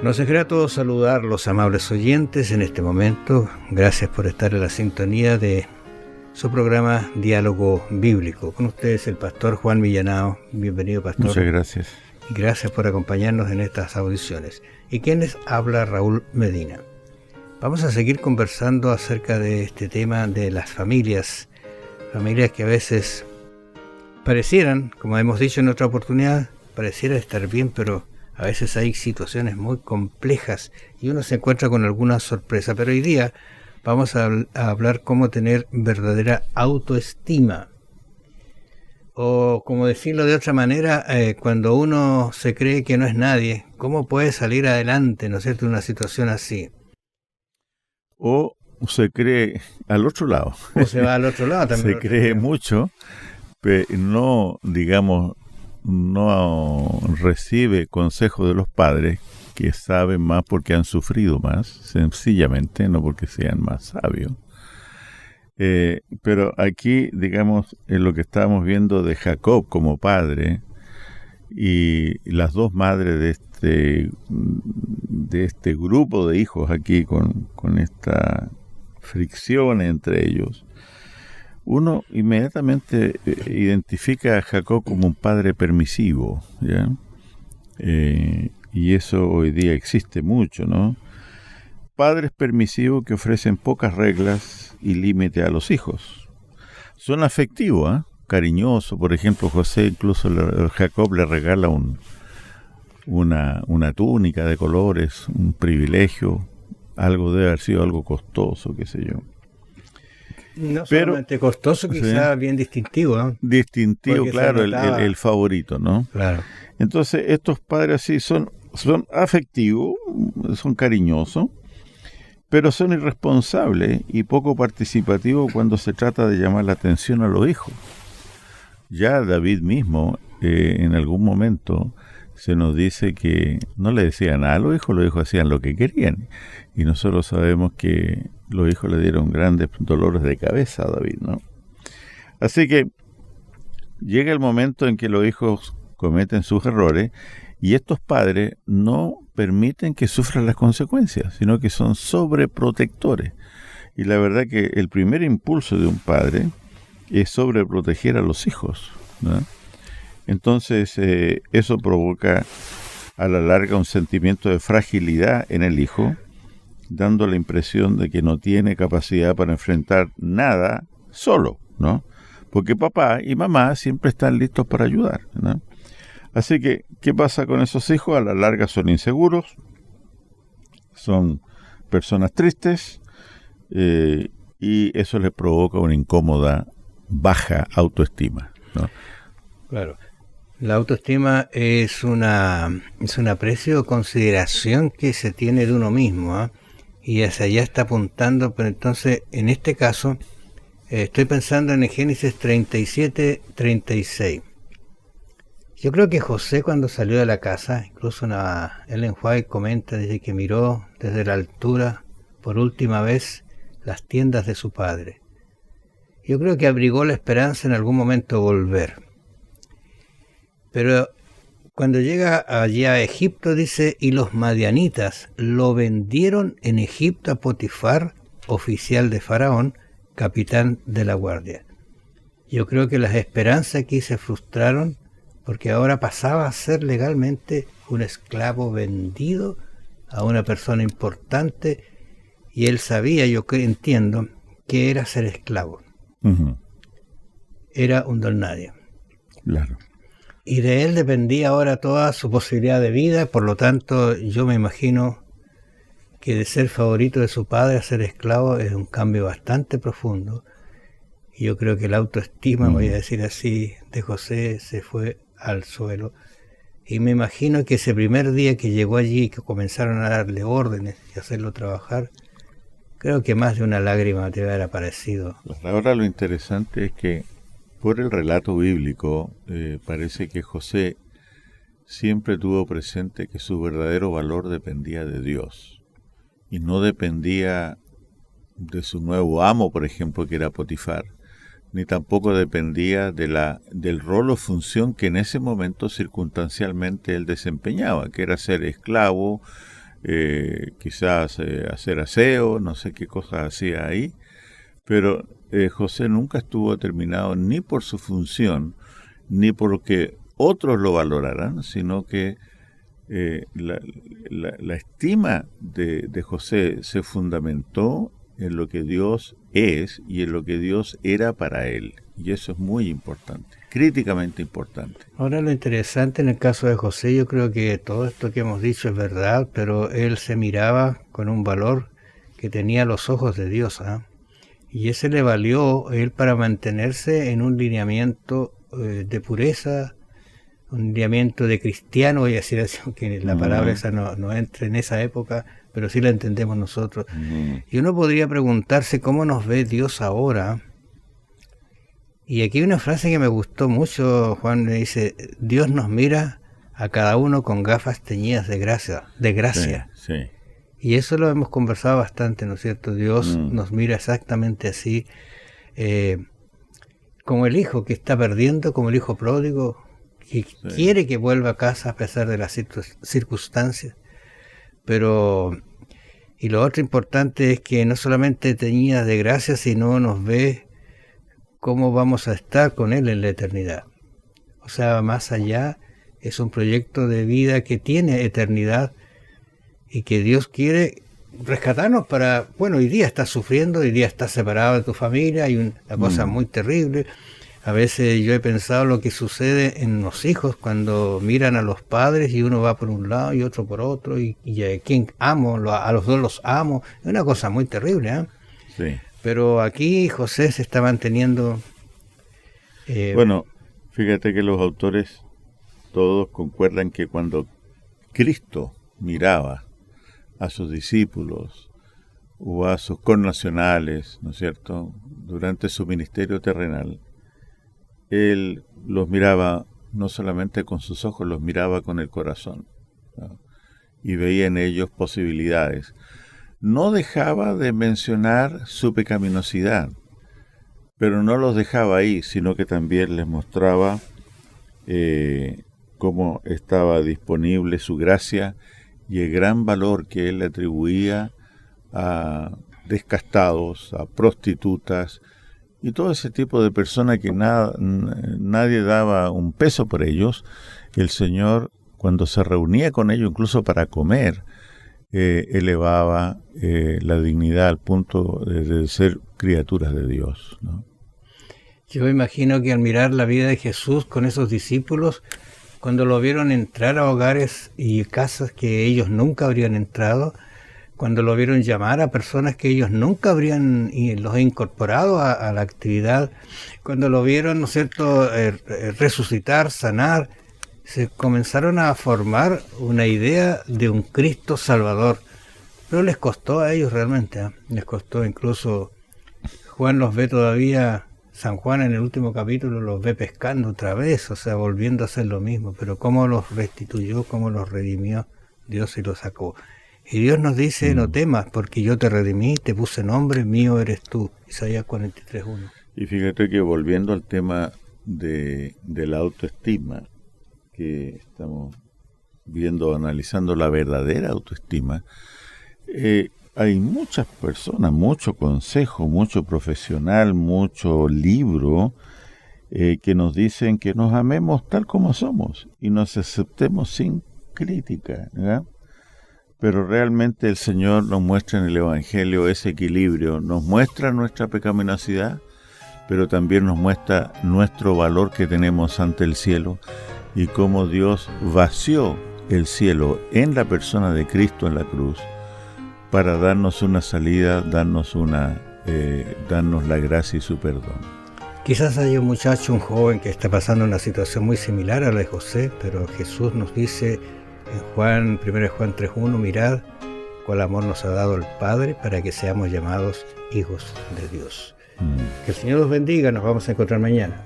Nos es grato saludar los amables oyentes en este momento. Gracias por estar en la sintonía de su programa Diálogo Bíblico. Con ustedes el pastor Juan Millanao. Bienvenido, pastor. Muchas gracias. Y gracias por acompañarnos en estas audiciones. ¿Y quién les habla? Raúl Medina. Vamos a seguir conversando acerca de este tema de las familias. Familias que a veces parecieran, como hemos dicho en otra oportunidad, pareciera estar bien, pero a veces hay situaciones muy complejas y uno se encuentra con alguna sorpresa. Pero hoy día vamos a hablar cómo tener verdadera autoestima. O como decirlo de otra manera, cuando uno se cree que no es nadie, ¿cómo puede salir adelante, ¿no es cierto?, en una situación así? O se cree al otro lado. O se va al otro lado también. Se cree mucho, pero no, digamos, no recibe consejo de los padres que saben más porque han sufrido más, sencillamente, no porque sean más sabios. Pero aquí, digamos, en lo que estábamos viendo de Jacob como padre y las dos madres de este grupo de hijos aquí con esta fricción entre ellos, uno inmediatamente identifica a Jacob como un padre permisivo, ¿ya? Y eso hoy día existe mucho, ¿no? Padres permisivos que ofrecen pocas reglas y límite a los hijos. Son afectivos, cariñosos. Por ejemplo, José, incluso Jacob le regala una túnica de colores, un privilegio, algo debe haber sido algo costoso, qué sé yo. No solamente costoso, quizás sí, bien distintivo, ¿no? Distintivo, porque claro, el favorito, ¿no? Claro. Entonces, estos padres así son afectivos, son cariñosos, pero son irresponsables y poco participativos cuando se trata de llamar la atención a los hijos. Ya David mismo, en algún momento, se nos dice que no le decían nada a los hijos hacían lo que querían. Y nosotros sabemos que los hijos le dieron grandes dolores de cabeza a David, ¿no? Así que llega el momento en que los hijos cometen sus errores y estos padres no permiten que sufran las consecuencias, sino que son sobreprotectores. Y la verdad que el primer impulso de un padre es sobreproteger a los hijos, ¿no? Entonces eso provoca a la larga un sentimiento de fragilidad en el hijo, dando la impresión de que no tiene capacidad para enfrentar nada solo, ¿no? Porque papá y mamá siempre están listos para ayudar, ¿no? Así que, ¿qué pasa con esos hijos? A la larga son inseguros, son personas tristes, y eso les provoca una incómoda, baja autoestima, ¿no? Claro. La autoestima es un aprecio o consideración que se tiene de uno mismo, ¿eh? Y hacia allá está apuntando, pero entonces, en este caso, estoy pensando en Génesis 37, 36. Yo creo que José, cuando salió de la casa, incluso Ellen White comenta, dice que miró desde la altura por última vez las tiendas de su padre. Yo creo que abrigó la esperanza en algún momento volver. Pero cuando llega allí a Egipto, dice, y los madianitas lo vendieron en Egipto a Potifar, oficial de Faraón, capitán de la guardia. Yo creo que las esperanzas aquí se frustraron porque ahora pasaba a ser legalmente un esclavo vendido a una persona importante y él sabía, yo entiendo, que era ser esclavo. Uh-huh. Era un don nadie. Claro. Y de él dependía ahora toda su posibilidad de vida, por lo tanto yo me imagino que de ser favorito de su padre a ser esclavo es un cambio bastante profundo. Y yo creo que la autoestima, voy a decir así, de José se fue al suelo. Y me imagino que ese primer día que llegó allí, que comenzaron a darle órdenes y hacerlo trabajar, creo que más de una lágrima te haber aparecido. Ahora lo interesante es que por el relato bíblico parece que José siempre tuvo presente que su verdadero valor dependía de Dios y no dependía de su nuevo amo, por ejemplo, que era Potifar, ni tampoco dependía del rol o función que en ese momento circunstancialmente él desempeñaba, que era ser esclavo, quizás hacer aseo, no sé qué cosas hacía ahí, pero José nunca estuvo determinado ni por su función, ni por lo que otros lo valoraran, sino que la estima de José se fundamentó en lo que Dios es y en lo que Dios era para él. Y eso es muy importante, críticamente importante. Ahora, lo interesante en el caso de José, yo creo que todo esto que hemos dicho es verdad, pero él se miraba con un valor que tenía los ojos de Dios, ¿ah? Y ese le valió él para mantenerse en un lineamiento de pureza, un lineamiento de cristiano, voy a decir así, aunque la palabra esa no entre en esa época, pero sí la entendemos nosotros. Y uno podría preguntarse cómo nos ve Dios ahora. Y aquí hay una frase que me gustó mucho, Juan, me dice: Dios nos mira a cada uno con gafas teñidas de gracia. Sí. Y eso lo hemos conversado bastante, ¿no es cierto? Dios nos mira exactamente así, como el hijo que está perdiendo, como el hijo pródigo, que quiere que vuelva a casa a pesar de las circunstancias. Pero, y lo otro importante es que no solamente teñidas de gracia, sino nos ve cómo vamos a estar con Él en la eternidad. O sea, más allá, es un proyecto de vida que tiene eternidad y que Dios quiere rescatarnos para... Bueno, hoy día estás sufriendo, hoy día estás separado de tu familia, hay una cosa muy terrible. A veces yo he pensado lo que sucede en los hijos cuando miran a los padres y uno va por un lado y otro por otro, y a quien amo, a los dos los amo. Es una cosa muy terrible, ¿eh? Sí. Pero aquí José se está manteniendo... Bueno, fíjate que los autores todos concuerdan que cuando Cristo miraba a sus discípulos o a sus connacionales, ¿no es cierto?, durante su ministerio terrenal, Él los miraba no solamente con sus ojos, los miraba con el corazón, ¿no? Y veía en ellos posibilidades. No dejaba de mencionar su pecaminosidad, pero no los dejaba ahí, sino que también les mostraba cómo estaba disponible su gracia y el gran valor que Él le atribuía a descastados, a prostitutas y todo ese tipo de personas que nadie daba un peso por ellos. El Señor, cuando se reunía con ellos, incluso para comer, elevaba la dignidad al punto de ser criaturas de Dios, ¿no? Yo imagino que al mirar la vida de Jesús con esos discípulos, cuando lo vieron entrar a hogares y casas que ellos nunca habrían entrado, cuando lo vieron llamar a personas que ellos nunca habrían los incorporado a la actividad, cuando lo vieron, ¿no es cierto?, resucitar, sanar, se comenzaron a formar una idea de un Cristo Salvador. Pero les costó a ellos realmente, ¿eh? Les costó. Incluso Juan los ve todavía, San Juan en el último capítulo los ve pescando otra vez, o sea, volviendo a hacer lo mismo. Pero cómo los restituyó, cómo los redimió Dios y los sacó. Y Dios nos dice: no temas, porque yo te redimí, te puse nombre, mío eres tú. Isaías 43:1. Y fíjate que volviendo al tema de la autoestima, que estamos viendo, analizando la verdadera autoestima, hay muchas personas, mucho consejo, mucho profesional, mucho libro que nos dicen que nos amemos tal como somos y nos aceptemos sin crítica, ¿verdad? Pero realmente el Señor nos muestra en el Evangelio ese equilibrio, nos muestra nuestra pecaminosidad, pero también nos muestra nuestro valor que tenemos ante el cielo y cómo Dios vació el cielo en la persona de Cristo en la cruz para darnos una salida, darnos la gracia y su perdón. Quizás hay un muchacho, un joven que está pasando una situación muy similar a la de José, pero Jesús nos dice en 1 Juan 3:1, mirad cuál amor nos ha dado el Padre para que seamos llamados hijos de Dios. Que el Señor los bendiga, nos vamos a encontrar mañana.